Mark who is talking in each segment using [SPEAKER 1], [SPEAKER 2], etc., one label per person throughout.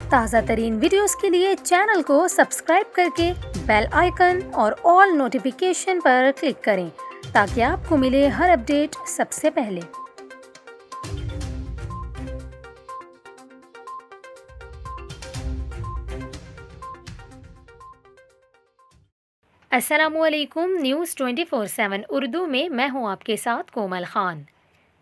[SPEAKER 1] تازہ ترین ویڈیوز کے لیے چینل کو سبسکرائب کر کے بیل آئیکن اور آل نوٹیفیکیشن پر کلک کریں تاکہ آپ کو ملے ہر اپڈیٹ سب سے پہلے۔ السلام علیکم، نیوز 24/7 اردو میں ہوں آپ کے ساتھ کومل خان۔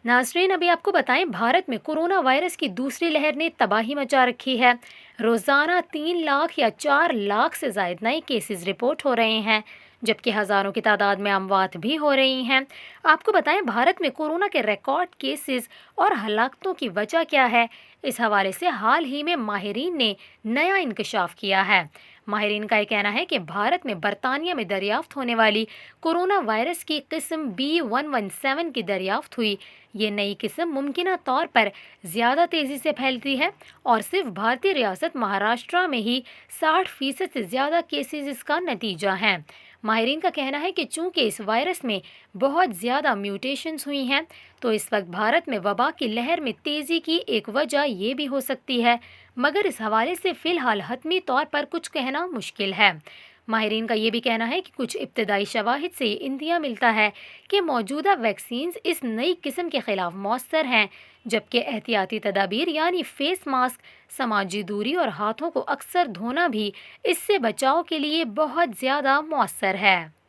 [SPEAKER 1] ناظرین، ابھی آپ کو بتائیں، بھارت میں کورونا وائرس کی دوسری لہر نے تباہی مچا رکھی ہے۔ روزانہ 3 لاکھ یا 4 لاکھ سے زائد نئے کیسز رپورٹ ہو رہے ہیں، جبکہ ہزاروں کی تعداد میں اموات بھی ہو رہی ہیں۔ آپ کو بتائیں، بھارت میں کورونا کے ریکارڈ کیسز اور ہلاکتوں کی وجہ کیا ہے؟ اس حوالے سے حال ہی میں ماہرین نے نیا انکشاف کیا ہے۔ ماہرین کا یہ کہنا ہے کہ بھارت میں برطانیہ میں دریافت ہونے والی کورونا وائرس کی قسم B.1.1.7 کی دریافت ہوئی۔ یہ نئی قسم ممکنہ طور پر زیادہ تیزی سے پھیلتی ہے اور صرف بھارتی ریاست مہاراشٹرا میں ہی 60% سے زیادہ کیسز اس کا نتیجہ ہیں۔ ماہرین کا کہنا ہے کہ چونکہ اس وائرس میں بہت زیادہ میوٹیشنز ہوئی ہیں، تو اس وقت بھارت میں وبا کی لہر میں تیزی کی ایک وجہ یہ بھی ہو سکتی ہے، مگر اس حوالے سے فی الحال حتمی طور پر کچھ کہنا مشکل ہے۔ ماہرین کا یہ بھی کہنا ہے کہ کچھ ابتدائی شواہد سے یہ اندیا ملتا ہے کہ موجودہ ویکسینز اس نئی قسم کے خلاف مؤثر ہیں، جبکہ احتیاطی تدابیر یعنی فیس ماسک، سماجی دوری اور ہاتھوں کو اکثر دھونا بھی اس سے بچاؤ کے لیے بہت زیادہ مؤثر ہے۔